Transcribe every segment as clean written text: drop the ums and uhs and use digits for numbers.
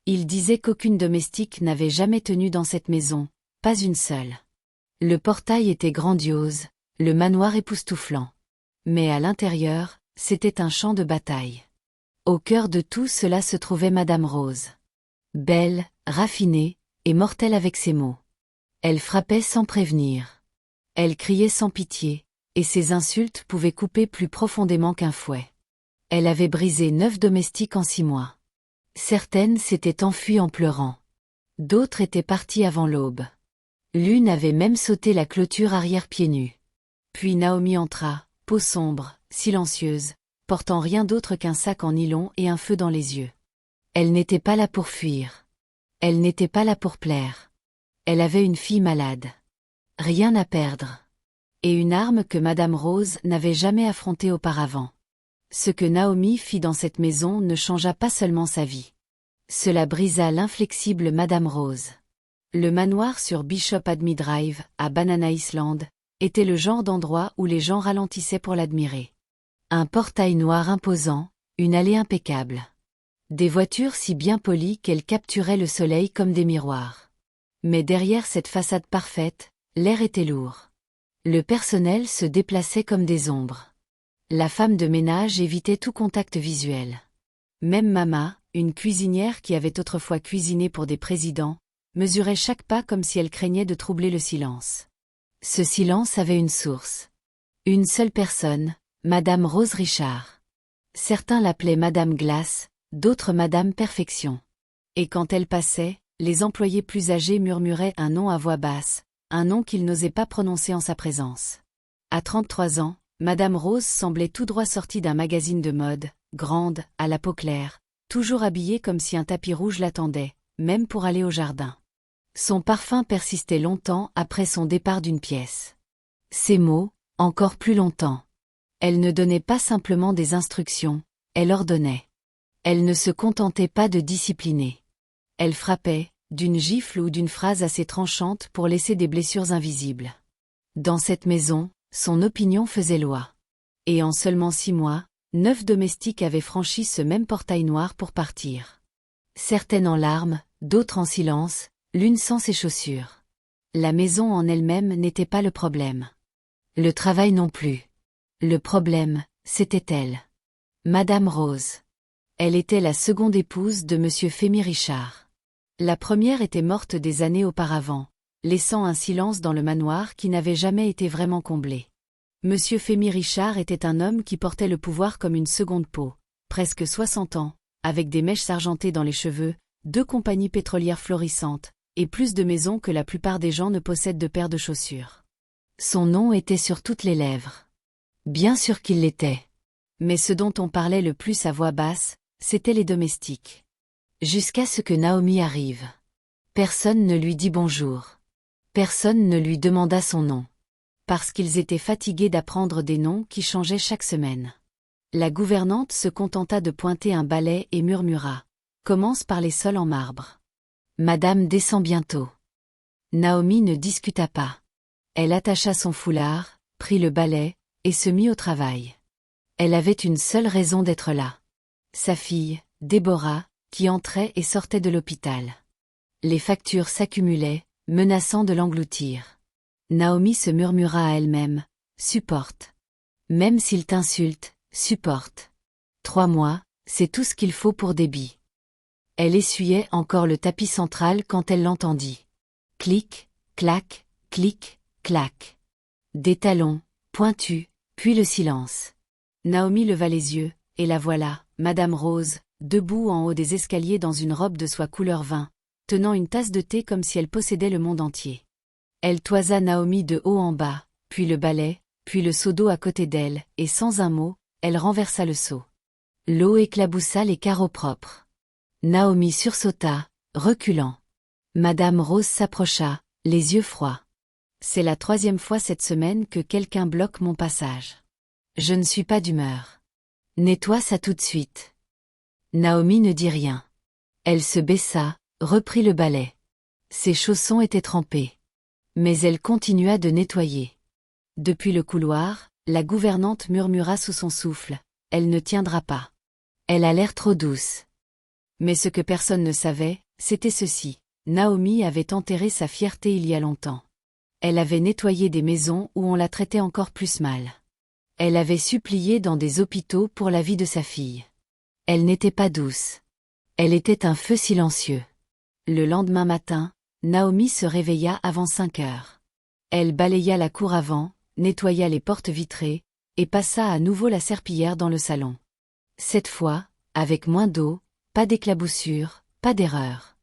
Il disait qu'aucune domestique n'avait jamais tenu dans cette maison, pas une seule. Le portail était grandiose, le manoir époustouflant. Mais à l'intérieur, c'était un champ de bataille. Au cœur de tout cela se trouvait Madame Rose. Belle, raffinée, et mortelle avec ses mots. Elle frappait sans prévenir. Elle criait sans pitié, et ses insultes pouvaient couper plus profondément qu'un fouet. Elle avait brisé 9 domestiques en 6 mois. Certaines s'étaient enfuies en pleurant. D'autres étaient parties avant l'aube. L'une avait même sauté la clôture arrière pieds nus. Puis Naomi entra, peau sombre, silencieuse, portant rien d'autre qu'un sac en nylon et un feu dans les yeux. Elle n'était pas là pour fuir. Elle n'était pas là pour plaire. Elle avait une fille malade. Rien à perdre. Et une arme que Madame Rose n'avait jamais affrontée auparavant. Ce que Naomi fit dans cette maison ne changea pas seulement sa vie. Cela brisa l'inflexible Madame Rose. Le manoir sur Bishop Admi Drive, à Banana Island, était le genre d'endroit où les gens ralentissaient pour l'admirer. Un portail noir imposant, une allée impeccable. Des voitures si bien polies qu'elles capturaient le soleil comme des miroirs. Mais derrière cette façade parfaite, l'air était lourd. Le personnel se déplaçait comme des ombres. La femme de ménage évitait tout contact visuel. Même Mama, une cuisinière qui avait autrefois cuisiné pour des présidents, mesurait chaque pas comme si elle craignait de troubler le silence. Ce silence avait une source. Une seule personne, Madame Rose Richard. Certains l'appelaient Madame Glace, d'autres Madame Perfection. Et quand elle passait, les employés plus âgés murmuraient un nom à voix basse, un nom qu'ils n'osaient pas prononcer en sa présence. À 33 ans, Madame Rose semblait tout droit sortie d'un magazine de mode, grande, à la peau claire, toujours habillée comme si un tapis rouge l'attendait, même pour aller au jardin. Son parfum persistait longtemps après son départ d'une pièce. Ses mots, encore plus longtemps. Elle ne donnait pas simplement des instructions, elle ordonnait. Elle ne se contentait pas de discipliner. Elle frappait, d'une gifle ou d'une phrase assez tranchante pour laisser des blessures invisibles. Dans cette maison, son opinion faisait loi. Et en seulement 6 mois, 9 domestiques avaient franchi ce même portail noir pour partir. Certaines en larmes, d'autres en silence, l'une sans ses chaussures. La maison en elle-même n'était pas le problème. Le travail non plus. Le problème, c'était elle. Madame Rose. Elle était la seconde épouse de Monsieur Fémy Richard. La première était morte des années auparavant, laissant un silence dans le manoir qui n'avait jamais été vraiment comblé. Monsieur Fémy Richard était un homme qui portait le pouvoir comme une seconde peau, presque 60 ans, avec des mèches argentées dans les cheveux, 2 compagnies pétrolières florissantes, et plus de maisons que la plupart des gens ne possèdent de paires de chaussures. Son nom était sur toutes les lèvres. Bien sûr qu'il l'était. Mais ce dont on parlait le plus à voix basse, c'étaient les domestiques. Jusqu'à ce que Naomi arrive. Personne ne lui dit bonjour. Personne ne lui demanda son nom. Parce qu'ils étaient fatigués d'apprendre des noms qui changeaient chaque semaine. La gouvernante se contenta de pointer un balai et murmura. Commence par les sols en marbre. Madame descend bientôt. Naomi ne discuta pas. Elle attacha son foulard, prit le balai, et se mit au travail. Elle avait une seule raison d'être là. Sa fille, Déborah, qui entrait et sortait de l'hôpital. Les factures s'accumulaient, menaçant de l'engloutir. Naomi se murmura à elle-même, « Supporte. Même s'il t'insulte, supporte. 3 mois, c'est tout ce qu'il faut pour Déby. » Elle essuyait encore le tapis central quand elle l'entendit. Clic, clac, clic, clac. Des talons, pointus, puis le silence. Naomi leva les yeux, et la voilà, Madame Rose, debout en haut des escaliers dans une robe de soie couleur vin, tenant une tasse de thé comme si elle possédait le monde entier. Elle toisa Naomi de haut en bas, puis le balai, puis le seau d'eau à côté d'elle, et sans un mot, elle renversa le seau. L'eau éclaboussa les carreaux propres. Naomi sursauta, reculant. Madame Rose s'approcha, les yeux froids. C'est la 3e fois cette semaine que quelqu'un bloque mon passage. Je ne suis pas d'humeur. Nettoie ça tout de suite. Naomi ne dit rien. Elle se baissa, reprit le balai. Ses chaussons étaient trempés. Mais elle continua de nettoyer. Depuis le couloir, la gouvernante murmura sous son souffle, « Elle ne tiendra pas. Elle a l'air trop douce. » Mais ce que personne ne savait, c'était ceci. Naomi avait enterré sa fierté il y a longtemps. Elle avait nettoyé des maisons où on la traitait encore plus mal. Elle avait supplié dans des hôpitaux pour la vie de sa fille. Elle n'était pas douce. Elle était un feu silencieux. Le lendemain matin, Naomi se réveilla avant 5 heures. Elle balaya la cour avant, nettoya les portes vitrées, et passa à nouveau la serpillière dans le salon. Cette fois, avec moins d'eau, pas d'éclaboussure, pas d'erreur.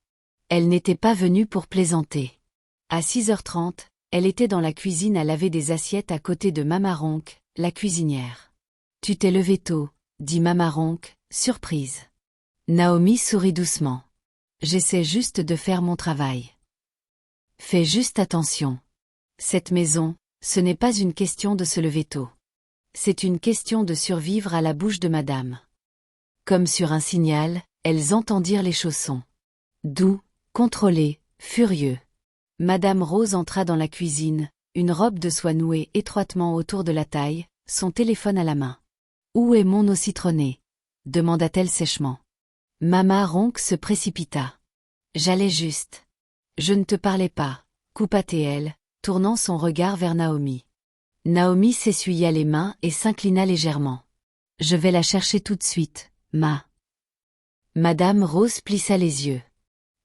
Elle n'était pas venue pour plaisanter. À 6h30, elle était dans la cuisine à laver des assiettes à côté de Mama Ronk, la cuisinière. « Tu t'es levée tôt », dit Mama Ronk, surprise. Naomi sourit doucement. « J'essaie juste de faire mon travail. » Fais juste attention. Cette maison, ce n'est pas une question de se lever tôt. C'est une question de survivre à la bouche de madame. Comme sur un signal, elles entendirent les chaussons. Doux, contrôlés, furieux. Madame Rose entra dans la cuisine, une robe de soie nouée étroitement autour de la taille, son téléphone à la main. « Où est mon eau citronnée ?» demanda-t-elle sèchement. Mama Ronk se précipita. « J'allais juste. »« Je ne te parlais pas, » coupa-t-elle, tournant son regard vers Naomi. Naomi s'essuya les mains et s'inclina légèrement. « Je vais la chercher tout de suite, ma. » Madame Rose plissa les yeux.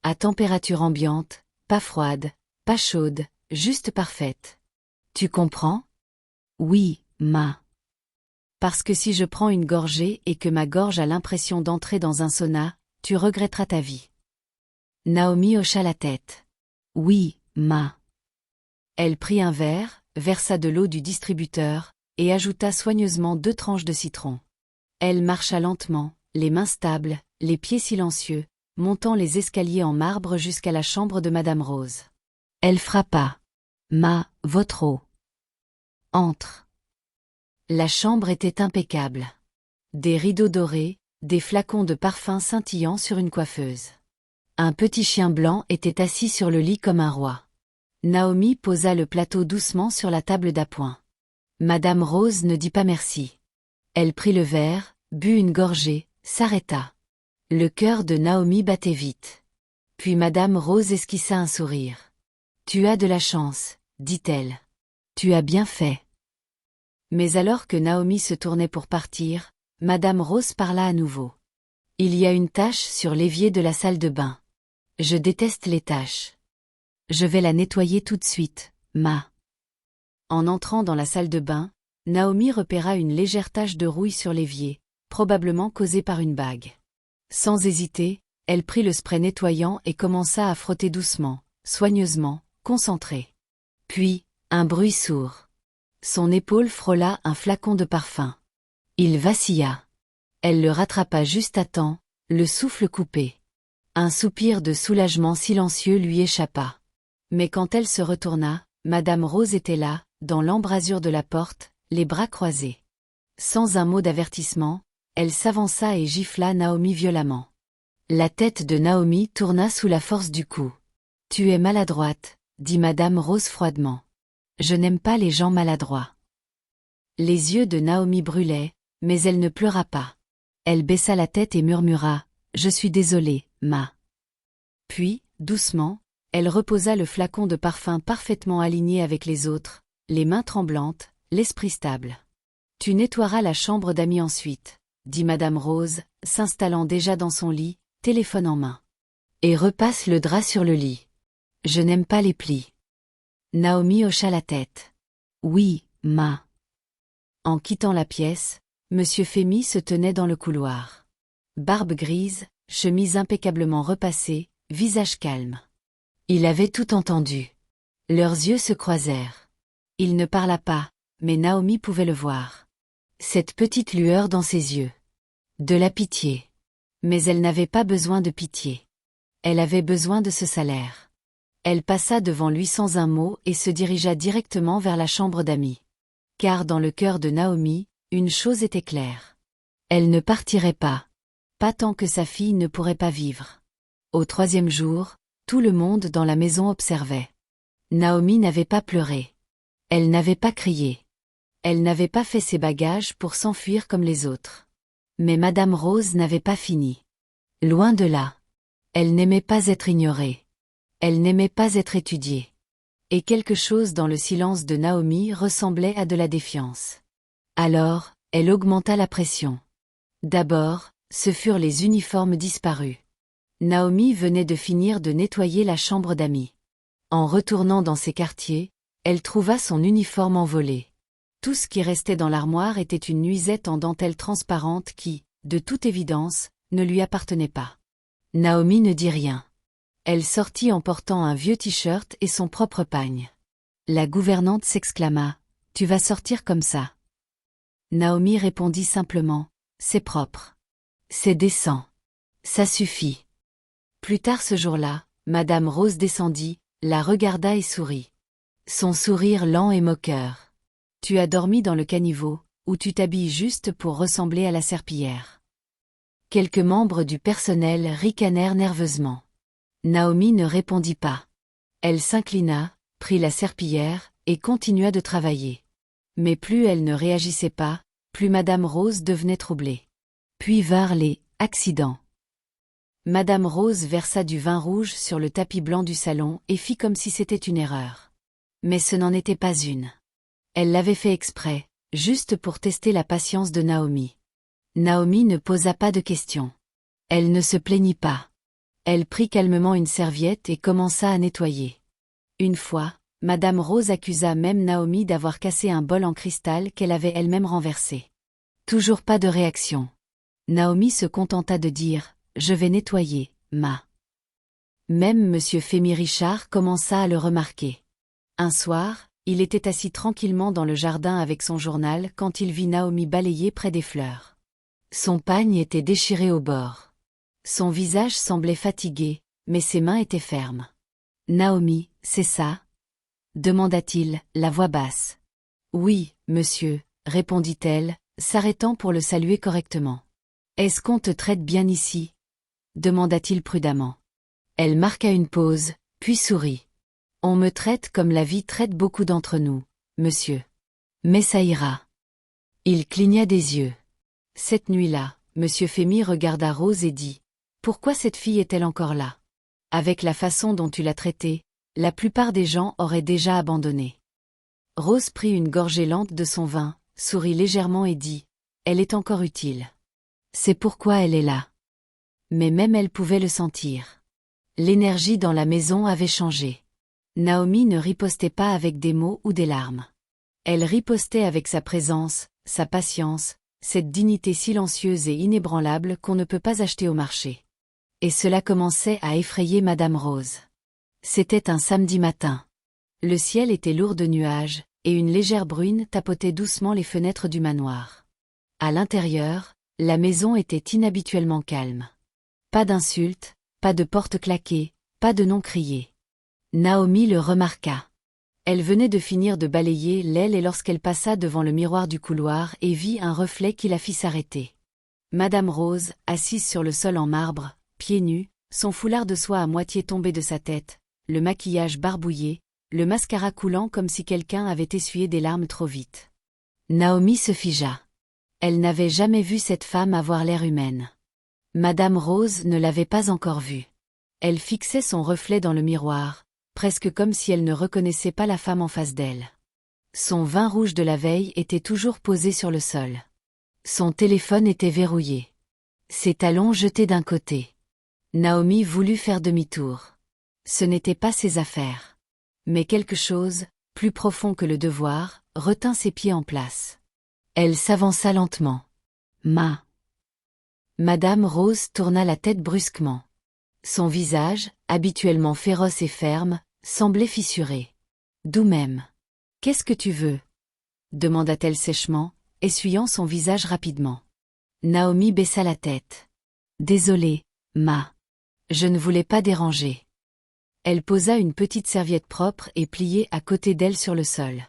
À température ambiante, pas froide, pas chaude, juste parfaite. Tu comprends? Oui, ma. Parce que si je prends une gorgée et que ma gorge a l'impression d'entrer dans un sauna, tu regretteras ta vie. Naomi hocha la tête. Oui, ma. Elle prit un verre, versa de l'eau du distributeur, et ajouta soigneusement 2 tranches de citron. Elle marcha lentement, les mains stables, les pieds silencieux, montant les escaliers en marbre jusqu'à la chambre de Madame Rose. Elle frappa. Ma, votre eau. Entre. La chambre était impeccable. Des rideaux dorés, des flacons de parfum scintillant sur une coiffeuse. Un petit chien blanc était assis sur le lit comme un roi. Naomi posa le plateau doucement sur la table d'appoint. Madame Rose ne dit pas merci. Elle prit le verre, but une gorgée, s'arrêta. Le cœur de Naomi battait vite. Puis Madame Rose esquissa un sourire. « Tu as de la chance, » dit-elle. « Tu as bien fait. » Mais alors que Naomi se tournait pour partir, Madame Rose parla à nouveau. « Il y a une tache sur l'évier de la salle de bain. Je déteste les taches. Je vais la nettoyer tout de suite, ma. » En entrant dans la salle de bain, Naomi repéra une légère tache de rouille sur l'évier, probablement causée par une bague. Sans hésiter, elle prit le spray nettoyant et commença à frotter doucement, soigneusement, concentrée. Puis, un bruit sourd. Son épaule frôla un flacon de parfum. Il vacilla. Elle le rattrapa juste à temps, le souffle coupé. Un soupir de soulagement silencieux lui échappa. Mais quand elle se retourna, Madame Rose était là, dans l'embrasure de la porte, les bras croisés. Sans un mot d'avertissement, elle s'avança et gifla Naomi violemment. La tête de Naomi tourna sous la force du coup. « Tu es maladroite, » dit Madame Rose froidement. « Je n'aime pas les gens maladroits. » Les yeux de Naomi brûlaient, mais elle ne pleura pas. Elle baissa la tête et murmura « Je suis désolée, ma. » Puis, doucement, elle reposa le flacon de parfum parfaitement aligné avec les autres, les mains tremblantes, l'esprit stable. « Tu nettoieras la chambre d'amis ensuite, » dit Madame Rose, s'installant déjà dans son lit, téléphone en main. « Et repasse le drap sur le lit. Je n'aime pas les plis. » Naomi hocha la tête. « Oui, ma. » En quittant la pièce, Monsieur Fémy se tenait dans le couloir. Barbe grise, chemise impeccablement repassée, visage calme. Il avait tout entendu. Leurs yeux se croisèrent. Il ne parla pas, mais Naomi pouvait le voir. Cette petite lueur dans ses yeux. De la pitié. Mais elle n'avait pas besoin de pitié. Elle avait besoin de ce salaire. Elle passa devant lui sans un mot et se dirigea directement vers la chambre d'amis. Car dans le cœur de Naomi, une chose était claire. Elle ne partirait pas. Pas tant que sa fille ne pourrait pas vivre. Au 3e jour, tout le monde dans la maison observait. Naomi n'avait pas pleuré. Elle n'avait pas crié. Elle n'avait pas fait ses bagages pour s'enfuir comme les autres. Mais Madame Rose n'avait pas fini. Loin de là. Elle n'aimait pas être ignorée. Elle n'aimait pas être étudiée. Et quelque chose dans le silence de Naomi ressemblait à de la défiance. Alors, elle augmenta la pression. D'abord, ce furent les uniformes disparus. Naomi venait de finir de nettoyer la chambre d'amis. En retournant dans ses quartiers, elle trouva son uniforme envolé. Tout ce qui restait dans l'armoire était une nuisette en dentelle transparente qui, de toute évidence, ne lui appartenait pas. Naomi ne dit rien. Elle sortit en portant un vieux t-shirt et son propre pagne. La gouvernante s'exclama « Tu vas sortir comme ça ?» Naomi répondit simplement « C'est propre. C'est décent. Ça suffit. » Plus tard ce jour-là, Madame Rose descendit, la regarda et sourit. Son sourire lent et moqueur. « Tu as dormi dans le caniveau, où tu t'habilles juste pour ressembler à la serpillière. » Quelques membres du personnel ricanèrent nerveusement. Naomi ne répondit pas. Elle s'inclina, prit la serpillière, et continua de travailler. Mais plus elle ne réagissait pas, plus Madame Rose devenait troublée. Puis vinrent les « accidents ». Madame Rose versa du vin rouge sur le tapis blanc du salon et fit comme si c'était une erreur. Mais ce n'en était pas une. Elle l'avait fait exprès, juste pour tester la patience de Naomi. Naomi ne posa pas de questions. Elle ne se plaignit pas. Elle prit calmement une serviette et commença à nettoyer. Une fois, Madame Rose accusa même Naomi d'avoir cassé un bol en cristal qu'elle avait elle-même renversé. Toujours pas de réaction. Naomi se contenta de dire « Je vais nettoyer, ma ». Même Monsieur Fémy Richard commença à le remarquer. Un soir, il était assis tranquillement dans le jardin avec son journal quand il vit Naomi balayer près des fleurs. Son pagne était déchiré au bord. Son visage semblait fatigué, mais ses mains étaient fermes. « Naomi, c'est ça ?» demanda-t-il, la voix basse. « Oui, monsieur », répondit-elle, s'arrêtant pour le saluer correctement. « Est-ce qu'on te traite bien ici ?» demanda-t-il prudemment. Elle marqua une pause, puis sourit. « On me traite comme la vie traite beaucoup d'entre nous, monsieur. Mais ça ira. » Il cligna des yeux. Cette nuit-là, Monsieur Fémy regarda Rose et dit « Pourquoi cette fille est-elle encore là ? Avec la façon dont tu l'as traitée, la plupart des gens auraient déjà abandonné. » Rose prit une gorgée lente de son vin, sourit légèrement et dit « Elle est encore utile. C'est pourquoi elle est là. » Mais même elle pouvait le sentir. L'énergie dans la maison avait changé. Naomi ne ripostait pas avec des mots ou des larmes. Elle ripostait avec sa présence, sa patience, cette dignité silencieuse et inébranlable qu'on ne peut pas acheter au marché. Et cela commençait à effrayer Madame Rose. C'était un samedi matin. Le ciel était lourd de nuages, et une légère bruine tapotait doucement les fenêtres du manoir. À l'intérieur, la maison était inhabituellement calme. Pas d'insultes, pas de portes claquées, pas de noms criés. Naomi le remarqua. Elle venait de finir de balayer l'aile et lorsqu'elle passa devant le miroir du couloir et vit un reflet qui la fit s'arrêter. Madame Rose, assise sur le sol en marbre, pieds nus, son foulard de soie à moitié tombé de sa tête, le maquillage barbouillé, le mascara coulant comme si quelqu'un avait essuyé des larmes trop vite. Naomi se figea. Elle n'avait jamais vu cette femme avoir l'air humaine. Madame Rose ne l'avait pas encore vue. Elle fixait son reflet dans le miroir, presque comme si elle ne reconnaissait pas la femme en face d'elle. Son vin rouge de la veille était toujours posé sur le sol. Son téléphone était verrouillé. Ses talons jetés d'un côté. Naomi voulut faire demi-tour. Ce n'était pas ses affaires. Mais quelque chose, plus profond que le devoir, retint ses pieds en place. Elle s'avança lentement. Madame Rose tourna la tête brusquement. Son visage, habituellement féroce et ferme, semblait fissuré. D'où même. « Qu'est-ce que tu veux ?» demanda-t-elle sèchement, essuyant son visage rapidement. Naomi baissa la tête. « Désolée, ma. Je ne voulais pas déranger. » Elle posa une petite serviette propre et pliée à côté d'elle sur le sol.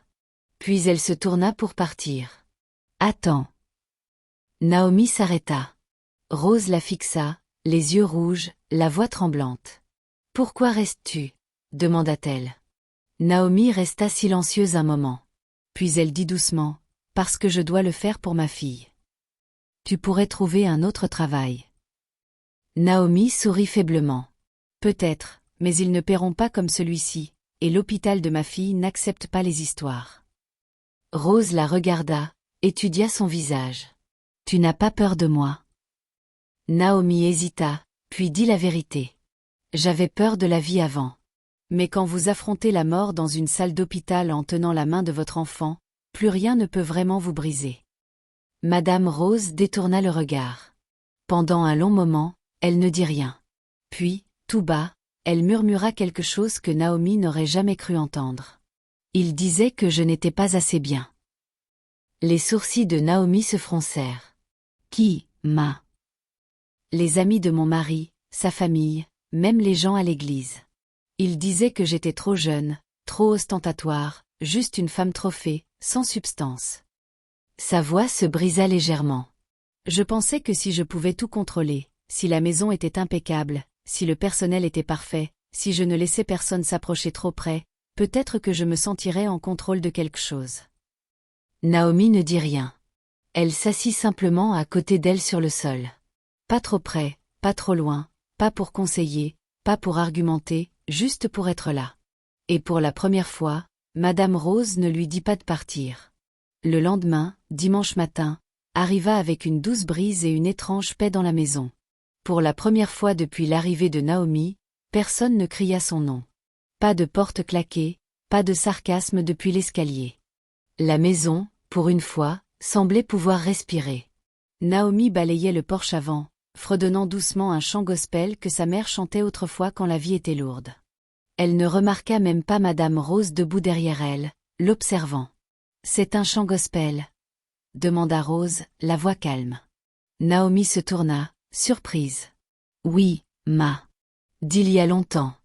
Puis elle se tourna pour partir. « Attends. » Naomi s'arrêta. Rose la fixa, les yeux rouges, la voix tremblante. « Pourquoi restes-tu » demanda-t-elle. Naomi resta silencieuse un moment. Puis elle dit doucement, « Parce que je dois le faire pour ma fille. Tu pourrais trouver un autre travail. » Naomi sourit faiblement. Peut-être, mais ils ne paieront pas comme celui-ci, et l'hôpital de ma fille n'accepte pas les histoires. Rose la regarda, étudia son visage. Tu n'as pas peur de moi? Naomi hésita, puis dit la vérité. J'avais peur de la vie avant. Mais quand vous affrontez la mort dans une salle d'hôpital en tenant la main de votre enfant, plus rien ne peut vraiment vous briser. Madame Rose détourna le regard. Pendant un long moment, elle ne dit rien. Puis, tout bas, elle murmura quelque chose que Naomi n'aurait jamais cru entendre. Il disait que je n'étais pas assez bien. Les sourcils de Naomi se froncèrent. Qui, ma? Les amis de mon mari, sa famille, même les gens à l'église. Ils disaient que j'étais trop jeune, trop ostentatoire, juste une femme trophée, sans substance. Sa voix se brisa légèrement. Je pensais que si je pouvais tout contrôler, si la maison était impeccable, si le personnel était parfait, si je ne laissais personne s'approcher trop près, peut-être que je me sentirais en contrôle de quelque chose. Naomi ne dit rien. Elle s'assit simplement à côté d'elle sur le sol. Pas trop près, pas trop loin, pas pour conseiller, pas pour argumenter, juste pour être là. Et pour la première fois, Madame Rose ne lui dit pas de partir. Le lendemain, dimanche matin, arriva avec une douce brise et une étrange paix dans la maison. Pour la première fois depuis l'arrivée de Naomi, personne ne cria son nom. Pas de porte claquée, pas de sarcasme depuis l'escalier. La maison, pour une fois, semblait pouvoir respirer. Naomi balayait le porche avant, fredonnant doucement un chant gospel que sa mère chantait autrefois quand la vie était lourde. Elle ne remarqua même pas Madame Rose debout derrière elle, l'observant. « C'est un chant gospel ?» demanda Rose, la voix calme. Naomi se tourna, surprise. « Oui, ma. D'il y a longtemps. »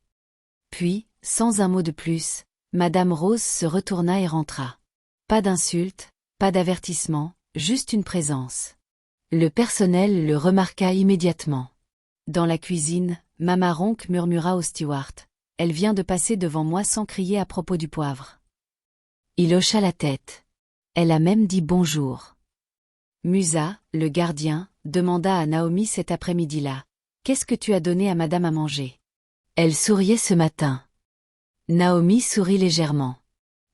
Puis, sans un mot de plus, Madame Rose se retourna et rentra. Pas d'insulte, pas d'avertissement, juste une présence. Le personnel le remarqua immédiatement. Dans la cuisine, Mama Ronk murmura au steward. « Elle vient de passer devant moi sans crier à propos du poivre. » Il hocha la tête. Elle a même dit bonjour. Musa, le gardien, demanda à Naomi cet après-midi-là. « Qu'est-ce que tu as donné à madame à manger ?» Elle souriait ce matin. Naomi sourit légèrement.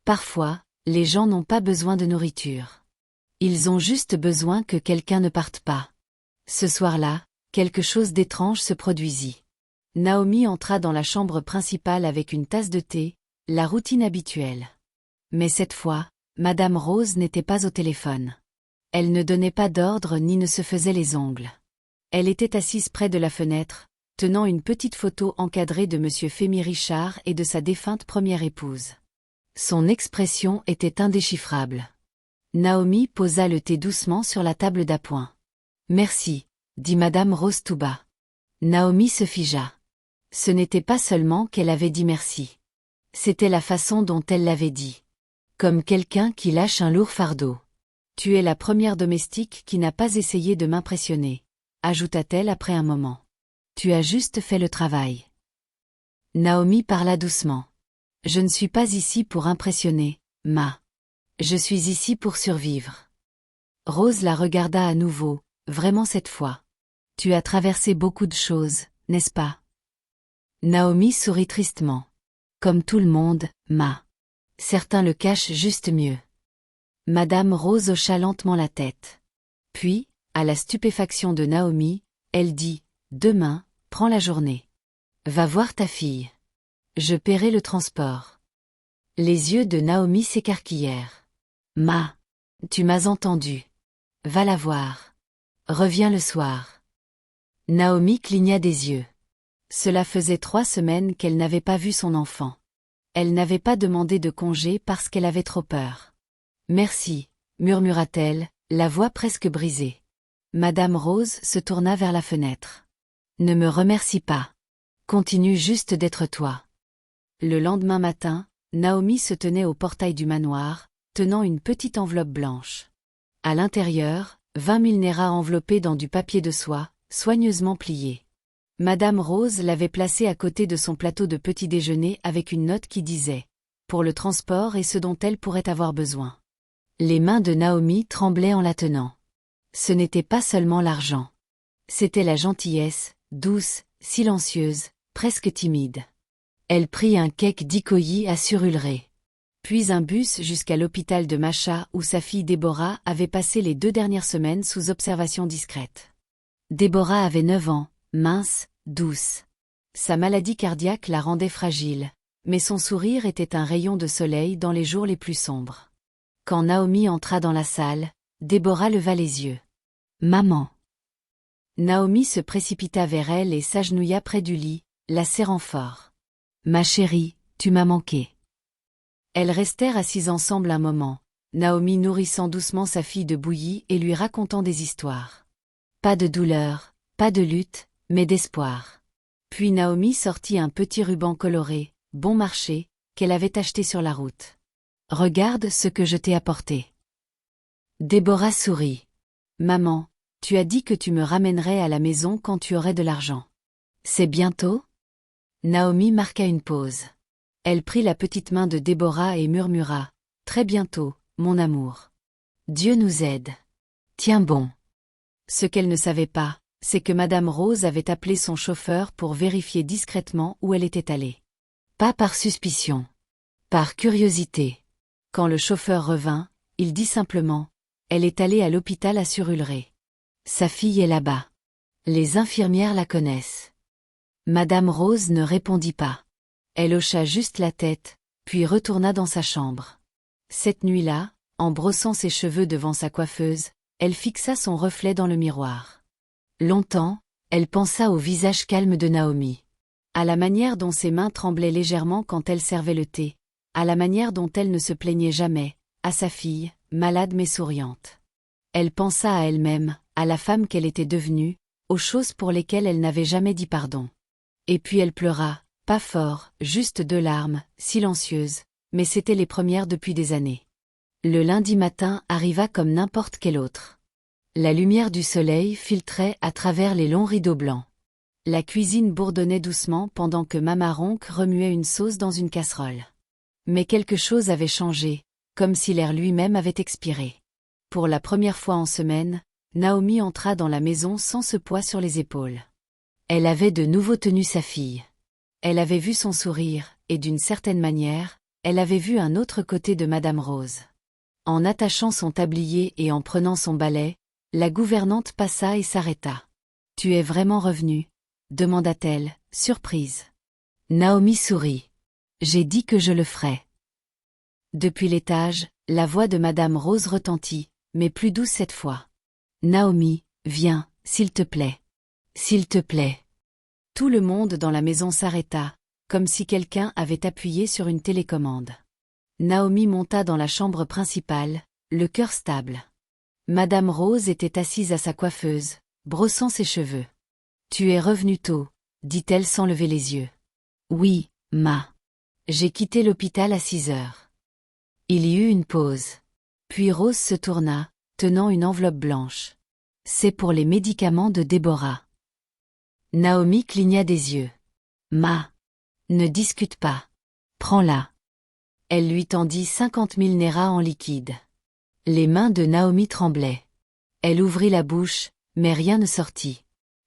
Parfois, les gens n'ont pas besoin de nourriture. Ils ont juste besoin que quelqu'un ne parte pas. Ce soir-là, quelque chose d'étrange se produisit. Naomi entra dans la chambre principale avec une tasse de thé, la routine habituelle. Mais cette fois, Madame Rose n'était pas au téléphone. Elle ne donnait pas d'ordre ni ne se faisait les ongles. Elle était assise près de la fenêtre, tenant une petite photo encadrée de Monsieur Fémy Richard et de sa défunte première épouse. Son expression était indéchiffrable. Naomi posa le thé doucement sur la table d'appoint. « Merci, » dit Madame Rose tout bas. Naomi se figea. Ce n'était pas seulement qu'elle avait dit merci. C'était la façon dont elle l'avait dit. Comme quelqu'un qui lâche un lourd fardeau. « Tu es la première domestique qui n'a pas essayé de m'impressionner, » ajouta-t-elle après un moment. « Tu as juste fait le travail. » Naomi parla doucement. « Je ne suis pas ici pour impressionner, ma. Je suis ici pour survivre. » Rose la regarda à nouveau, vraiment cette fois. « Tu as traversé beaucoup de choses, n'est-ce pas ?» Naomi sourit tristement. « Comme tout le monde, ma. Certains le cachent juste mieux. » Madame Rose hocha lentement la tête. Puis, à la stupéfaction de Naomi, elle dit « Demain, prends la journée. Va voir ta fille. Je paierai le transport. » Les yeux de Naomi s'écarquillèrent. « Ma, tu m'as entendu. Va la voir. Reviens le soir. » Naomi cligna des yeux. Cela faisait 3 semaines qu'elle n'avait pas vu son enfant. Elle n'avait pas demandé de congé parce qu'elle avait trop peur. « Merci, » murmura-t-elle, la voix presque brisée. Madame Rose se tourna vers la fenêtre. « Ne me remercie pas. Continue juste d'être toi. » Le lendemain matin, Naomi se tenait au portail du manoir, tenant une petite enveloppe blanche. À l'intérieur, 20 000 néras enveloppés dans du papier de soie, soigneusement pliés. Madame Rose l'avait placée à côté de son plateau de petit déjeuner avec une note qui disait « Pour le transport et ce dont elle pourrait avoir besoin ». Les mains de Naomi tremblaient en la tenant. Ce n'était pas seulement l'argent. C'était la gentillesse, douce, silencieuse, presque timide. Elle prit un cake d'Ikoyi à Surulré. Puis un bus jusqu'à l'hôpital de Macha où sa fille Déborah avait passé les 2 dernières semaines sous observation discrète. Déborah avait 9 ans, mince, douce. Sa maladie cardiaque la rendait fragile, mais son sourire était un rayon de soleil dans les jours les plus sombres. Quand Naomi entra dans la salle, Déborah leva les yeux. « Maman !» Naomi se précipita vers elle et s'agenouilla près du lit, la serrant fort. « Ma chérie, tu m'as manqué. » Elles restèrent assises ensemble un moment, Naomi nourrissant doucement sa fille de bouillie et lui racontant des histoires. Pas de douleur, pas de lutte, mais d'espoir. Puis Naomi sortit un petit ruban coloré, bon marché, qu'elle avait acheté sur la route. « Regarde ce que je t'ai apporté. » Déborah sourit. « Maman, tu as dit que tu me ramènerais à la maison quand tu aurais de l'argent. C'est bientôt ?» Naomi marqua une pause. Elle prit la petite main de Déborah et murmura « Très bientôt, mon amour. Dieu nous aide. Tiens bon. » Ce qu'elle ne savait pas, c'est que Madame Rose avait appelé son chauffeur pour vérifier discrètement où elle était allée. Pas par suspicion. Par curiosité. Quand le chauffeur revint, il dit simplement « Elle est allée à l'hôpital à Surulré. Sa fille est là-bas. Les infirmières la connaissent. » Madame Rose ne répondit pas. Elle hocha juste la tête, puis retourna dans sa chambre. Cette nuit-là, en brossant ses cheveux devant sa coiffeuse, elle fixa son reflet dans le miroir. Longtemps, elle pensa au visage calme de Naomi. À la manière dont ses mains tremblaient légèrement quand elle servait le thé, à la manière dont elle ne se plaignait jamais, à sa fille, malade mais souriante. Elle pensa à elle-même, à la femme qu'elle était devenue, aux choses pour lesquelles elle n'avait jamais dit pardon. Et puis elle pleura, pas fort, juste 2 larmes, silencieuses, mais c'étaient les premières depuis des années. Le lundi matin arriva comme n'importe quel autre. La lumière du soleil filtrait à travers les longs rideaux blancs. La cuisine bourdonnait doucement pendant que Maman Ronk remuait une sauce dans une casserole. Mais quelque chose avait changé, comme si l'air lui-même avait expiré. Pour la première fois en semaine, Naomi entra dans la maison sans ce poids sur les épaules. Elle avait de nouveau tenu sa fille. Elle avait vu son sourire, et d'une certaine manière, elle avait vu un autre côté de Madame Rose. En attachant son tablier et en prenant son balai, la gouvernante passa et s'arrêta. « Tu es vraiment revenue ?» demanda-t-elle, surprise. Naomi sourit. « J'ai dit que je le ferais. » Depuis l'étage, la voix de Madame Rose retentit, mais plus douce cette fois. « Naomi, viens, s'il te plaît. S'il te plaît. » Tout le monde dans la maison s'arrêta, comme si quelqu'un avait appuyé sur une télécommande. Naomi monta dans la chambre principale, le cœur stable. Madame Rose était assise à sa coiffeuse, brossant ses cheveux. « Tu es revenue tôt, » dit-elle sans lever les yeux. « Oui, ma. J'ai quitté l'hôpital à 6 heures. » Il y eut une pause. Puis Rose se tourna, tenant une enveloppe blanche. « C'est pour les médicaments de Déborah. » Naomi cligna des yeux. « Ma. Ne discute pas. Prends-la. » Elle lui tendit 50 000 néras en liquide. Les mains de Naomi tremblaient. Elle ouvrit la bouche, mais rien ne sortit.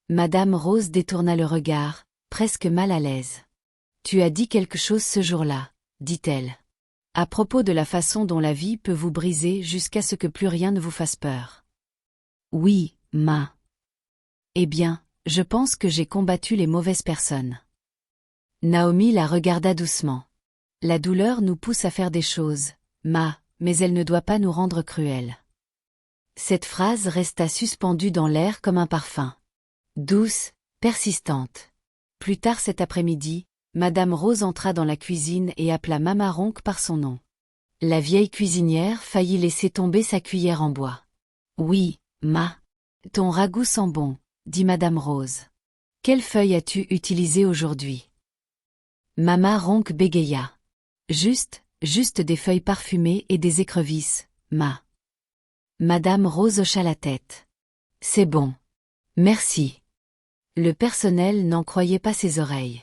Madame Rose détourna le regard, presque mal à l'aise. « Tu as dit quelque chose ce jour-là, » dit-elle. « À propos de la façon dont la vie peut vous briser jusqu'à ce que plus rien ne vous fasse peur. »« Oui, ma. »« Eh bien, je pense que j'ai combattu les mauvaises personnes. » Naomi la regarda doucement. « La douleur nous pousse à faire des choses, ma, mais elle ne doit pas nous rendre cruels. » Cette phrase resta suspendue dans l'air comme un parfum. Douce, persistante. Plus tard cet après-midi, Madame Rose entra dans la cuisine et appela Maman Ronk par son nom. La vieille cuisinière faillit laisser tomber sa cuillère en bois. « Oui, ma. Ton ragoût sent bon, » dit Madame Rose. « Quelle feuille as-tu utilisée aujourd'hui » Maman Ronk bégaya. « Juste des feuilles parfumées et des écrevisses, ma. » Madame Rose hocha la tête. « C'est bon. Merci. » Le personnel n'en croyait pas ses oreilles.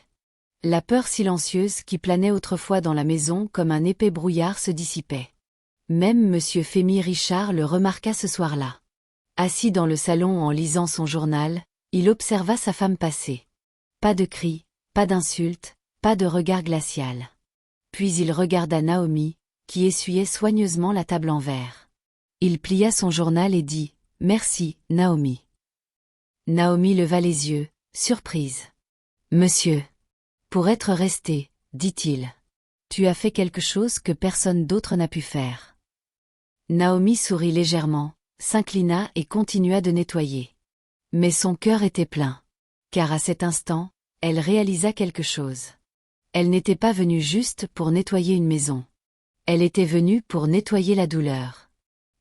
La peur silencieuse qui planait autrefois dans la maison comme un épais brouillard se dissipait. Même Monsieur Fémy Richard le remarqua ce soir-là. Assis dans le salon en lisant son journal, il observa sa femme passer. Pas de cris, pas d'insulte, pas de regard glacial. Puis il regarda Naomi, qui essuyait soigneusement la table en verre. Il plia son journal et dit « Merci, Naomi ». Naomi leva les yeux, surprise. « Monsieur. » « Pour être resté, dit-il. Tu as fait quelque chose que personne d'autre n'a pu faire. » Naomi sourit légèrement, s'inclina et continua de nettoyer. Mais son cœur était plein. Car à cet instant, elle réalisa quelque chose. Elle n'était pas venue juste pour nettoyer une maison. Elle était venue pour nettoyer la douleur.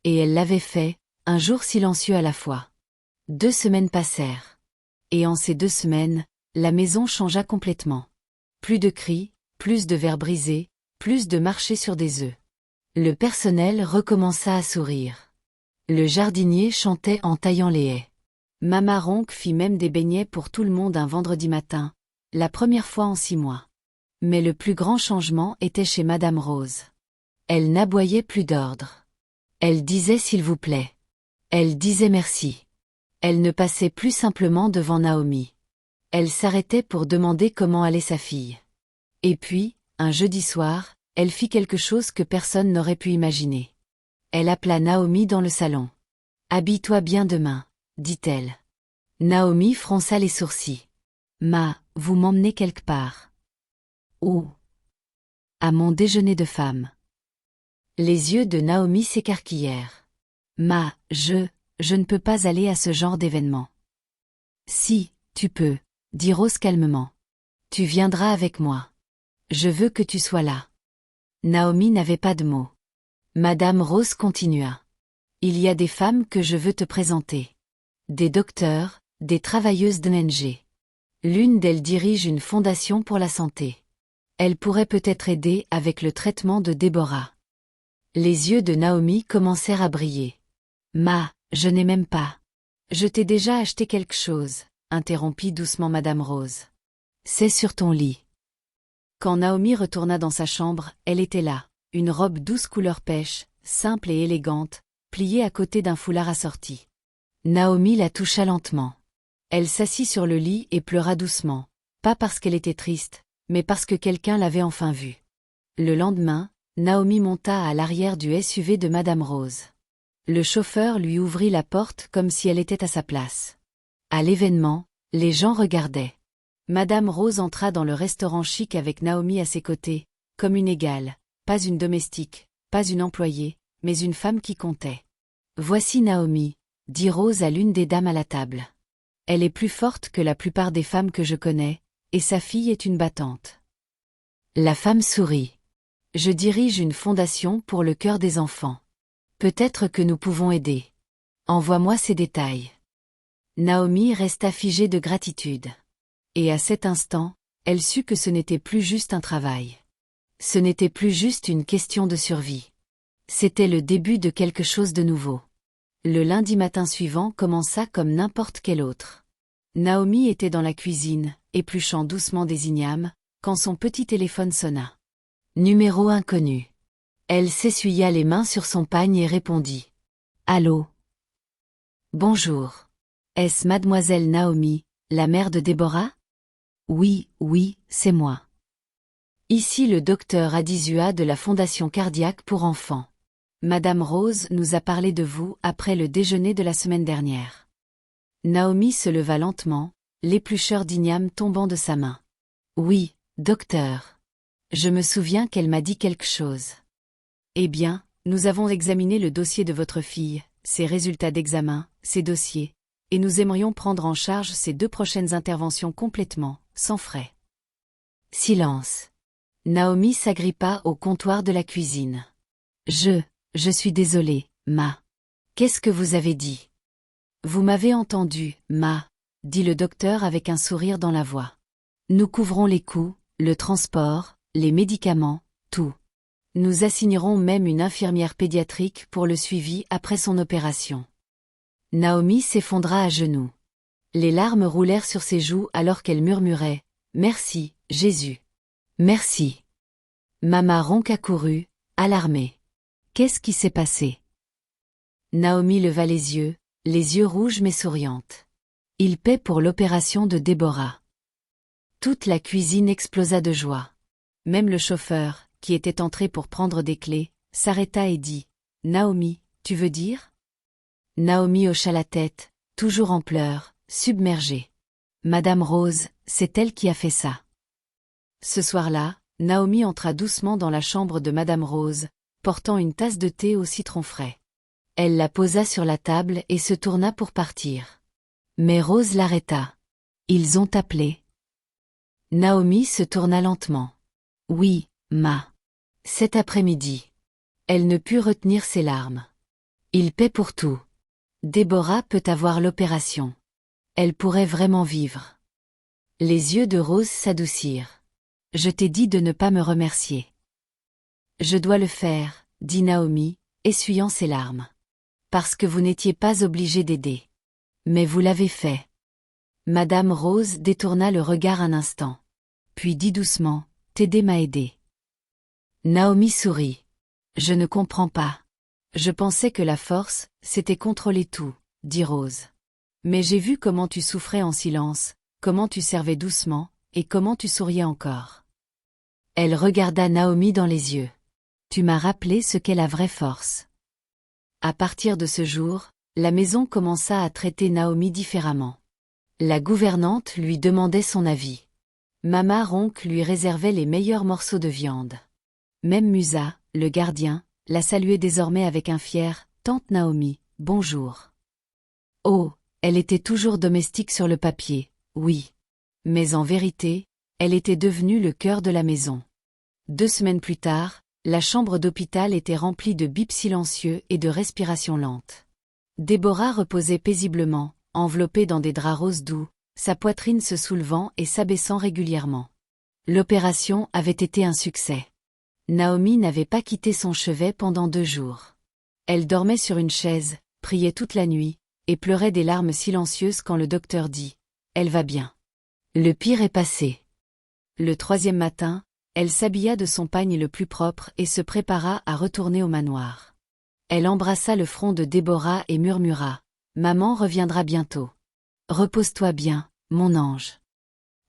Et elle l'avait fait, un jour silencieux à la fois. 2 semaines passèrent. Et en ces 2 semaines, la maison changea complètement. Plus de cris, plus de verres brisés, plus de marcher sur des œufs. Le personnel recommença à sourire. Le jardinier chantait en taillant les haies. Mama Ronk fit même des beignets pour tout le monde un vendredi matin, la première fois en 6 mois. Mais le plus grand changement était chez Madame Rose. Elle n'aboyait plus d'ordre. Elle disait s'il vous plaît. Elle disait merci. Elle ne passait plus simplement devant Naomi. Elle s'arrêtait pour demander comment allait sa fille. Et puis, un jeudi soir, elle fit quelque chose que personne n'aurait pu imaginer. Elle appela Naomi dans le salon. « Habille-toi bien demain, dit-elle. Naomi fronça les sourcils. « Ma, vous m'emmenez quelque part. »« Où ?»« À mon déjeuner de femmes. » Les yeux de Naomi s'écarquillèrent. « Ma, je ne peux pas aller à ce genre d'événement. »« Si, tu peux, » dit Rose calmement. « Tu viendras avec moi. Je veux que tu sois là. » Naomi n'avait pas de mots. Madame Rose continua. « Il y a des femmes que je veux te présenter. Des docteurs, des travailleuses d'ONG. L'une d'elles dirige une fondation pour la santé. Elle pourrait peut-être aider avec le traitement de Déborah. » Les yeux de Naomi commencèrent à briller. « Ma, je n'ai même pas. »« Je t'ai déjà acheté quelque chose, » interrompit doucement Madame Rose. « C'est sur ton lit. » Quand Naomi retourna dans sa chambre, elle était là, une robe douce couleur pêche, simple et élégante, pliée à côté d'un foulard assorti. Naomi la toucha lentement. Elle s'assit sur le lit et pleura doucement, pas parce qu'elle était triste, mais parce que quelqu'un l'avait enfin vue. Le lendemain, Naomi monta à l'arrière du SUV de Madame Rose. Le chauffeur lui ouvrit la porte comme si elle était à sa place. À l'événement, les gens regardaient. Madame Rose entra dans le restaurant chic avec Naomi à ses côtés, comme une égale, pas une domestique, pas une employée, mais une femme qui comptait. « Voici Naomi », dit Rose à l'une des dames à la table. « Elle est plus forte que la plupart des femmes que je connais, et sa fille est une battante. » La femme sourit. « Je dirige une fondation pour le cœur des enfants. Peut-être que nous pouvons aider. Envoie-moi ces détails. » Naomi resta figée de gratitude. Et à cet instant, elle sut que ce n'était plus juste un travail. Ce n'était plus juste une question de survie. C'était le début de quelque chose de nouveau. Le lundi matin suivant commença comme n'importe quel autre. Naomi était dans la cuisine, épluchant doucement des ignames, quand son petit téléphone sonna. Numéro inconnu. Elle s'essuya les mains sur son pagne et répondit. « Allô ? Bonjour. Est-ce mademoiselle Naomi, la mère de Déborah ? Oui, c'est moi. Ici le docteur Adizua de la Fondation Cardiaque pour enfants. Madame Rose nous a parlé de vous après le déjeuner de la semaine dernière. » Naomi se leva lentement, l'éplucheur d'igname tombant de sa main. « Oui, docteur. Je me souviens qu'elle m'a dit quelque chose. » « Eh bien, nous avons examiné le dossier de votre fille, ses résultats d'examen, ses dossiers, et nous aimerions prendre en charge ces 2 prochaines interventions complètement, sans frais. » Silence. Naomi s'agrippa au comptoir de la cuisine. « Je suis désolée, ma. Qu'est-ce que vous avez dit ? » « Vous m'avez entendu, ma, » dit le docteur avec un sourire dans la voix. « Nous couvrons les coûts, le transport, les médicaments, tout. Nous assignerons même une infirmière pédiatrique pour le suivi après son opération. » Naomi s'effondra à genoux. Les larmes roulèrent sur ses joues alors qu'elle murmurait « Merci, Jésus. Merci. » Mama Ronk accourut, alarmée. « Qu'est-ce qui s'est passé ?» Naomi leva les yeux rouges mais souriante. « Il paie pour l'opération de Déborah. » Toute la cuisine explosa de joie. Même le chauffeur, qui était entré pour prendre des clés, s'arrêta et dit « Naomi, tu veux dire ?» Naomi hocha la tête, toujours en pleurs, submergée. « Madame Rose, c'est elle qui a fait ça. » Ce soir-là, Naomi entra doucement dans la chambre de Madame Rose, portant une tasse de thé au citron frais. Elle la posa sur la table et se tourna pour partir. Mais Rose l'arrêta. « Ils ont appelé. » Naomi se tourna lentement. « Oui, ma. Cet après-midi. » Elle ne put retenir ses larmes. « Il paie pour tout. Déborah peut avoir l'opération. Elle pourrait vraiment vivre. » Les yeux de Rose s'adoucirent. « Je t'ai dit de ne pas me remercier. »« Je dois le faire, » dit Naomi, essuyant ses larmes. « Parce que vous n'étiez pas obligé d'aider. Mais vous l'avez fait. » Madame Rose détourna le regard un instant. Puis dit doucement, « T'aider m'a aidé. » Naomi sourit. « Je ne comprends pas. Je pensais que la force, c'était contrôler tout, » dit Rose. « Mais j'ai vu comment tu souffrais en silence, comment tu servais doucement, et comment tu souriais encore. » Elle regarda Naomi dans les yeux. « Tu m'as rappelé ce qu'est la vraie force. » À partir de ce jour, la maison commença à traiter Naomi différemment. La gouvernante lui demandait son avis. Mama Ronk lui réservait les meilleurs morceaux de viande. Même Musa, le gardien, la saluait désormais avec un fier « Tante Naomi, bonjour ». Oh, elle était toujours domestique sur le papier, oui. Mais en vérité, elle était devenue le cœur de la maison. 2 semaines plus tard, la chambre d'hôpital était remplie de bips silencieux et de respirations lentes. Déborah reposait paisiblement, enveloppée dans des draps roses doux, sa poitrine se soulevant et s'abaissant régulièrement. L'opération avait été un succès. Naomi n'avait pas quitté son chevet pendant 2 jours. Elle dormait sur une chaise, priait toute la nuit, et pleurait des larmes silencieuses quand le docteur dit « Elle va bien. Le pire est passé. » Le 3e matin, elle s'habilla de son pagne le plus propre et se prépara à retourner au manoir. Elle embrassa le front de Déborah et murmura « Maman reviendra bientôt. Repose-toi bien, mon ange. »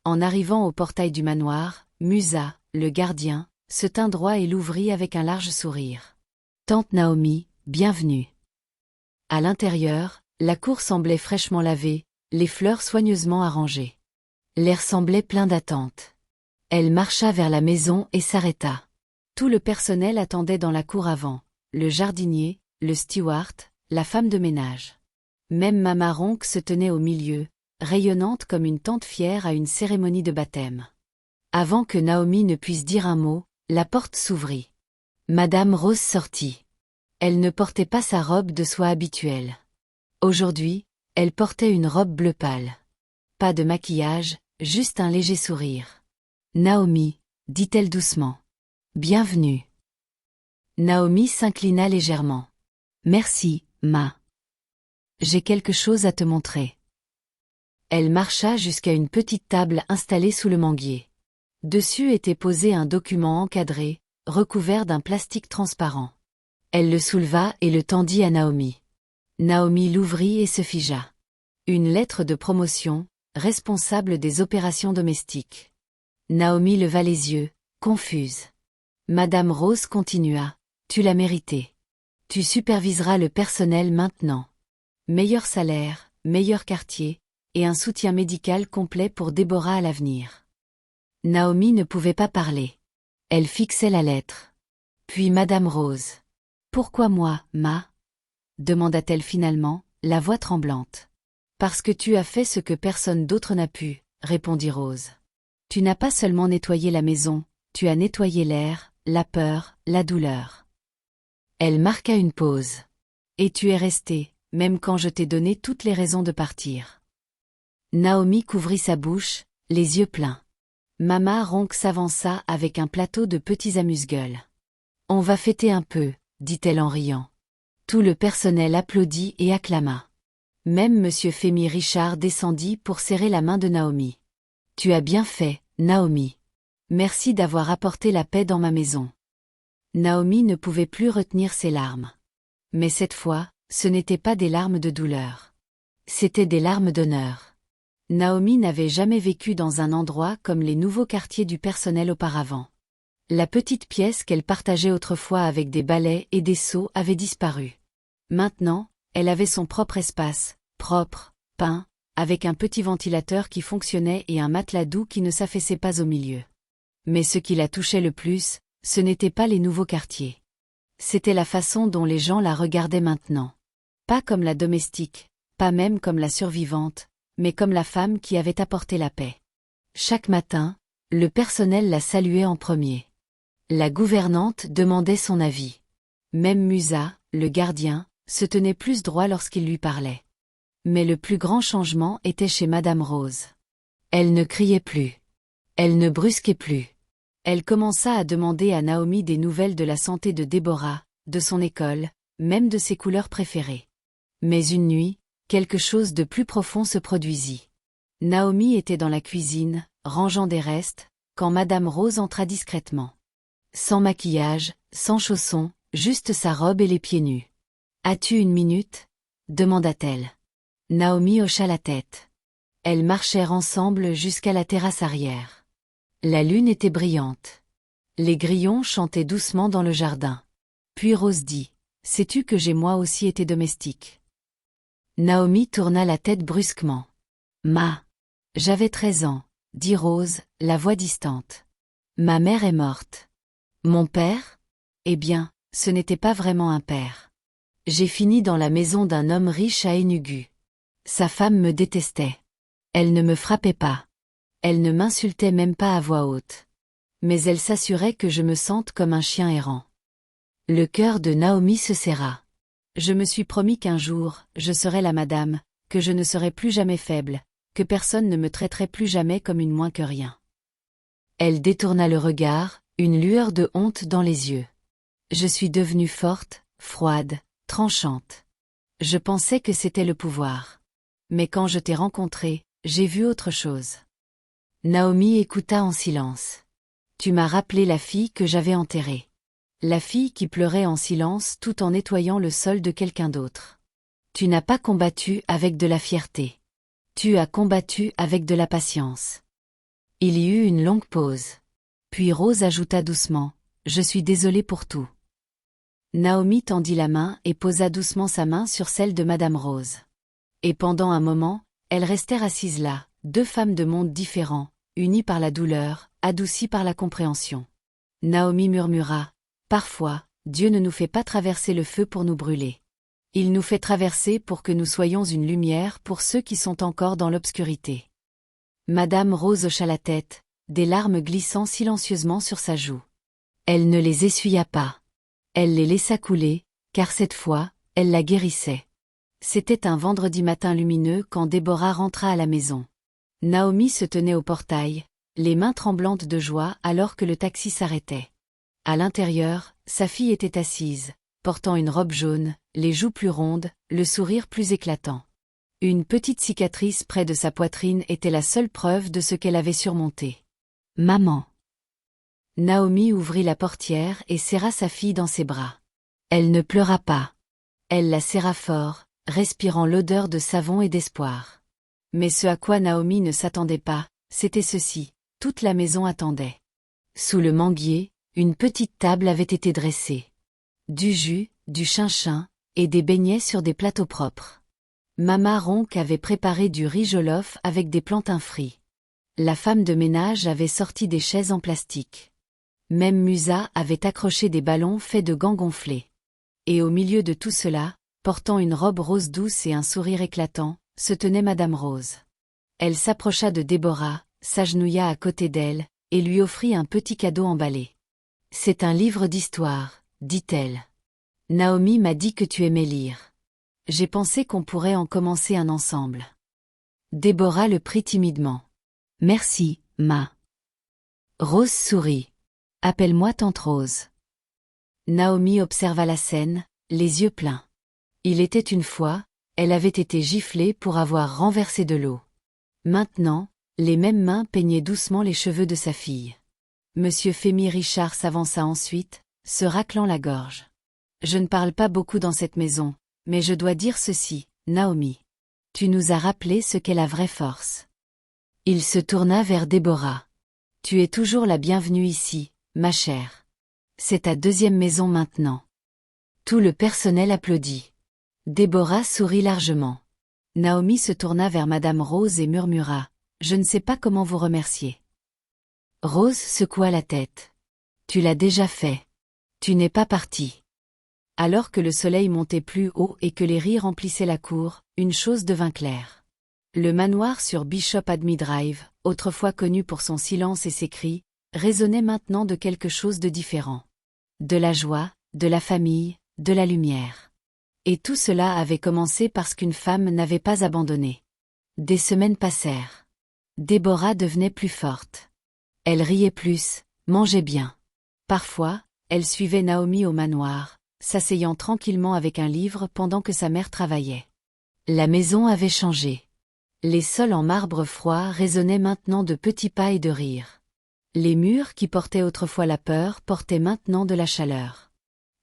En arrivant au portail du manoir, Musa, le gardien, se tint droit et l'ouvrit avec un large sourire. « Tante Naomi, bienvenue. » À l'intérieur, la cour semblait fraîchement lavée, les fleurs soigneusement arrangées. L'air semblait plein d'attente. Elle marcha vers la maison et s'arrêta. Tout le personnel attendait dans la cour avant, le jardinier, le steward, la femme de ménage. Même Mama Ronk se tenait au milieu, rayonnante comme une tante fière à une cérémonie de baptême. Avant que Naomi ne puisse dire un mot, la porte s'ouvrit. Madame Rose sortit. Elle ne portait pas sa robe de soie habituelle. Aujourd'hui, elle portait une robe bleu pâle. Pas de maquillage, juste un léger sourire. « Naomi, » dit-elle doucement. « Bienvenue. » Naomi s'inclina légèrement. « Merci, ma. J'ai quelque chose à te montrer. » Elle marcha jusqu'à une petite table installée sous le manguier. Dessus était posé un document encadré, recouvert d'un plastique transparent. Elle le souleva et le tendit à Naomi. Naomi l'ouvrit et se figea. Une lettre de promotion, responsable des opérations domestiques. Naomi leva les yeux, confuse. Madame Rose continua. « Tu l'as mérité. Tu superviseras le personnel maintenant. Meilleur salaire, meilleur quartier, et un soutien médical complet pour Déborah à l'avenir. » Naomi ne pouvait pas parler. Elle fixait la lettre. Puis Madame Rose. « Pourquoi moi, ma ?» demanda-t-elle finalement, la voix tremblante. « Parce que tu as fait ce que personne d'autre n'a pu, » répondit Rose. « Tu n'as pas seulement nettoyé la maison, tu as nettoyé l'air, la peur, la douleur. » Elle marqua une pause. « Et tu es restée, même quand je t'ai donné toutes les raisons de partir. » Naomi couvrit sa bouche, les yeux pleins. Mama Ronk s'avança avec un plateau de petits amuse-gueules. « On va fêter un peu, » dit-elle en riant. Tout le personnel applaudit et acclama. Même Monsieur Femi Richard descendit pour serrer la main de Naomi. « Tu as bien fait, Naomi. Merci d'avoir apporté la paix dans ma maison. » Naomi ne pouvait plus retenir ses larmes. Mais cette fois, ce n'étaient pas des larmes de douleur. C'étaient des larmes d'honneur. Naomi n'avait jamais vécu dans un endroit comme les nouveaux quartiers du personnel auparavant. La petite pièce qu'elle partageait autrefois avec des balais et des seaux avait disparu. Maintenant, elle avait son propre espace, propre, peint, avec un petit ventilateur qui fonctionnait et un matelas doux qui ne s'affaissait pas au milieu. Mais ce qui la touchait le plus, ce n'étaient pas les nouveaux quartiers. C'était la façon dont les gens la regardaient maintenant. Pas comme la domestique, pas même comme la survivante, mais comme la femme qui avait apporté la paix. Chaque matin, le personnel la saluait en premier. La gouvernante demandait son avis. Même Musa, le gardien, se tenait plus droit lorsqu'il lui parlait. Mais le plus grand changement était chez Madame Rose. Elle ne criait plus. Elle ne brusquait plus. Elle commença à demander à Naomi des nouvelles de la santé de Déborah, de son école, même de ses couleurs préférées. Mais une nuit, quelque chose de plus profond se produisit. Naomi était dans la cuisine, rangeant des restes, quand Madame Rose entra discrètement. Sans maquillage, sans chaussons, juste sa robe et les pieds nus. « As-tu une minute ?» demanda-t-elle. Naomi hocha la tête. Elles marchèrent ensemble jusqu'à la terrasse arrière. La lune était brillante. Les grillons chantaient doucement dans le jardin. Puis Rose dit, « Sais-tu que j'ai moi aussi été domestique ?» Naomi tourna la tête brusquement. « Ma. J'avais 13 ans, dit Rose, la voix distante. Ma mère est morte. Mon père? Eh bien, ce n'était pas vraiment un père. J'ai fini dans la maison d'un homme riche à Enugu. Sa femme me détestait. Elle ne me frappait pas. Elle ne m'insultait même pas à voix haute. Mais elle s'assurait que je me sente comme un chien errant. » Le cœur de Naomi se serra. Je me suis promis qu'un jour, je serais la madame, que je ne serais plus jamais faible, que personne ne me traiterait plus jamais comme une moins que rien. Elle détourna le regard, une lueur de honte dans les yeux. Je suis devenue forte, froide, tranchante. Je pensais que c'était le pouvoir. Mais quand je t'ai rencontré, j'ai vu autre chose. Naomi écouta en silence. Tu m'as rappelé la fille que j'avais enterrée. La fille qui pleurait en silence tout en nettoyant le sol de quelqu'un d'autre. Tu n'as pas combattu avec de la fierté. Tu as combattu avec de la patience. Il y eut une longue pause. Puis Rose ajouta doucement, « Je suis désolée pour tout. » Naomi tendit la main et posa doucement sa main sur celle de Madame Rose. Et pendant un moment, elles restèrent assises là, deux femmes de mondes différents, unies par la douleur, adoucies par la compréhension. Naomi murmura, « Parfois, Dieu ne nous fait pas traverser le feu pour nous brûler. Il nous fait traverser pour que nous soyons une lumière pour ceux qui sont encore dans l'obscurité. » Madame Rose hocha la tête, des larmes glissant silencieusement sur sa joue. Elle ne les essuya pas. Elle les laissa couler, car cette fois, elle la guérissait. C'était un vendredi matin lumineux quand Déborah rentra à la maison. Naomi se tenait au portail, les mains tremblantes de joie alors que le taxi s'arrêtait. À l'intérieur, sa fille était assise, portant une robe jaune, les joues plus rondes, le sourire plus éclatant. Une petite cicatrice près de sa poitrine était la seule preuve de ce qu'elle avait surmonté. « Maman !» Naomi ouvrit la portière et serra sa fille dans ses bras. Elle ne pleura pas. Elle la serra fort, respirant l'odeur de savon et d'espoir. Mais ce à quoi Naomi ne s'attendait pas, c'était ceci, toute la maison attendait. Sous le manguier, une petite table avait été dressée. Du jus, du chinchin, et des beignets sur des plateaux propres. Mama Ronk avait préparé du riz jollof avec des plantains frits. La femme de ménage avait sorti des chaises en plastique. Même Musa avait accroché des ballons faits de gants gonflés. Et au milieu de tout cela, portant une robe rose douce et un sourire éclatant, se tenait Madame Rose. Elle s'approcha de Déborah, s'agenouilla à côté d'elle, et lui offrit un petit cadeau emballé. « C'est un livre d'histoire, » dit-elle. « Naomi m'a dit que tu aimais lire. J'ai pensé qu'on pourrait en commencer un ensemble. » Déborah le prit timidement. « Merci, ma. » Rose sourit. « Appelle-moi tante Rose. » Naomi observa la scène, les yeux pleins. Il était une fois, elle avait été giflée pour avoir renversé de l'eau. Maintenant, les mêmes mains peignaient doucement les cheveux de sa fille. Monsieur Fémy Richard s'avança ensuite, se raclant la gorge. « Je ne parle pas beaucoup dans cette maison, mais je dois dire ceci, Naomi. Tu nous as rappelé ce qu'est la vraie force. Il se tourna vers Déborah. Tu es toujours la bienvenue ici, ma chère. C'est ta deuxième maison maintenant. Tout le personnel applaudit. Déborah sourit largement. Naomi se tourna vers Madame Rose et murmura « Je ne sais pas comment vous remercier. » Rose secoua la tête. « Tu l'as déjà fait. Tu n'es pas partie. » Alors que le soleil montait plus haut et que les rires remplissaient la cour, une chose devint claire. Le manoir sur Bishop Admy Drive, autrefois connu pour son silence et ses cris, résonnait maintenant de quelque chose de différent. De la joie, de la famille, de la lumière. Et tout cela avait commencé parce qu'une femme n'avait pas abandonné. Des semaines passèrent. Déborah devenait plus forte. Elle riait plus, mangeait bien. Parfois, elle suivait Naomi au manoir, s'asseyant tranquillement avec un livre pendant que sa mère travaillait. La maison avait changé. Les sols en marbre froid résonnaient maintenant de petits pas et de rires. Les murs qui portaient autrefois la peur portaient maintenant de la chaleur.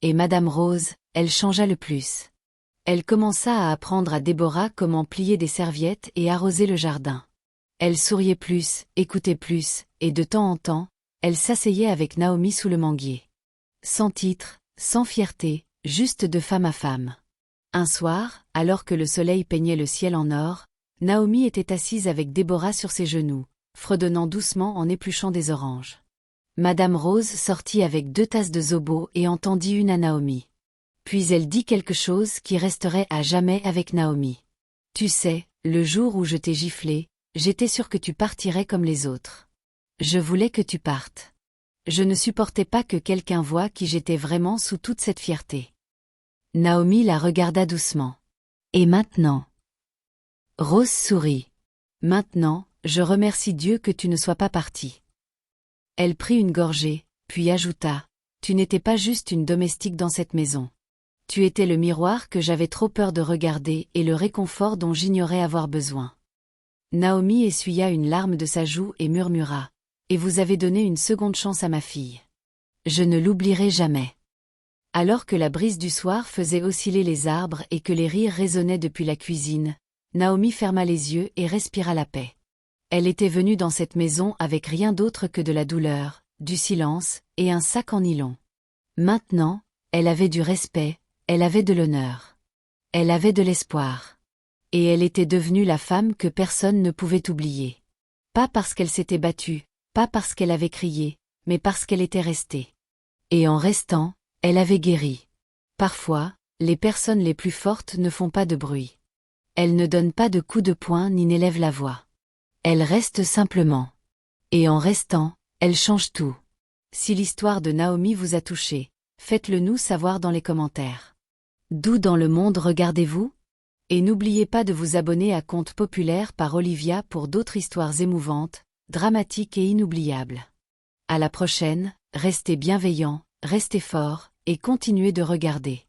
Et Madame Rose, elle changea le plus. Elle commença à apprendre à Déborah comment plier des serviettes et arroser le jardin. Elle souriait plus, écoutait plus, et de temps en temps, elle s'asseyait avec Naomi sous le manguier. Sans titre, sans fierté, juste de femme à femme. Un soir, alors que le soleil peignait le ciel en or, Naomi était assise avec Déborah sur ses genoux, fredonnant doucement en épluchant des oranges. Madame Rose sortit avec 2 tasses de zobo et en tendit une à Naomi. Puis elle dit quelque chose qui resterait à jamais avec Naomi. « Tu sais, le jour où je t'ai giflé, j'étais sûre que tu partirais comme les autres. Je voulais que tu partes. Je ne supportais pas que quelqu'un voie qui j'étais vraiment sous toute cette fierté. » Naomi la regarda doucement. « Et maintenant ?» Rose sourit. « Maintenant, je remercie Dieu que tu ne sois pas partie. » Elle prit une gorgée, puis ajouta « Tu n'étais pas juste une domestique dans cette maison. Tu étais le miroir que j'avais trop peur de regarder et le réconfort dont j'ignorais avoir besoin. » Naomi essuya une larme de sa joue et murmura « Et vous avez donné une seconde chance à ma fille. Je ne l'oublierai jamais. » Alors que la brise du soir faisait osciller les arbres et que les rires résonnaient depuis la cuisine, Naomi ferma les yeux et respira la paix. Elle était venue dans cette maison avec rien d'autre que de la douleur, du silence, et un sac en nylon. Maintenant, elle avait du respect, elle avait de l'honneur. Elle avait de l'espoir. Et elle était devenue la femme que personne ne pouvait oublier. Pas parce qu'elle s'était battue, pas parce qu'elle avait crié, mais parce qu'elle était restée. Et en restant, elle avait guéri. Parfois, les personnes les plus fortes ne font pas de bruit. Elles ne donnent pas de coups de poing ni n'élèvent la voix. Elles restent simplement. Et en restant, elles changent tout. Si l'histoire de Naomi vous a touché, faites-le nous savoir dans les commentaires. D'où dans le monde regardez-vous? Et n'oubliez pas de vous abonner à Contes Populaires par Olivia pour d'autres histoires émouvantes, dramatiques et inoubliables. À la prochaine, restez bienveillants, restez forts, et continuez de regarder.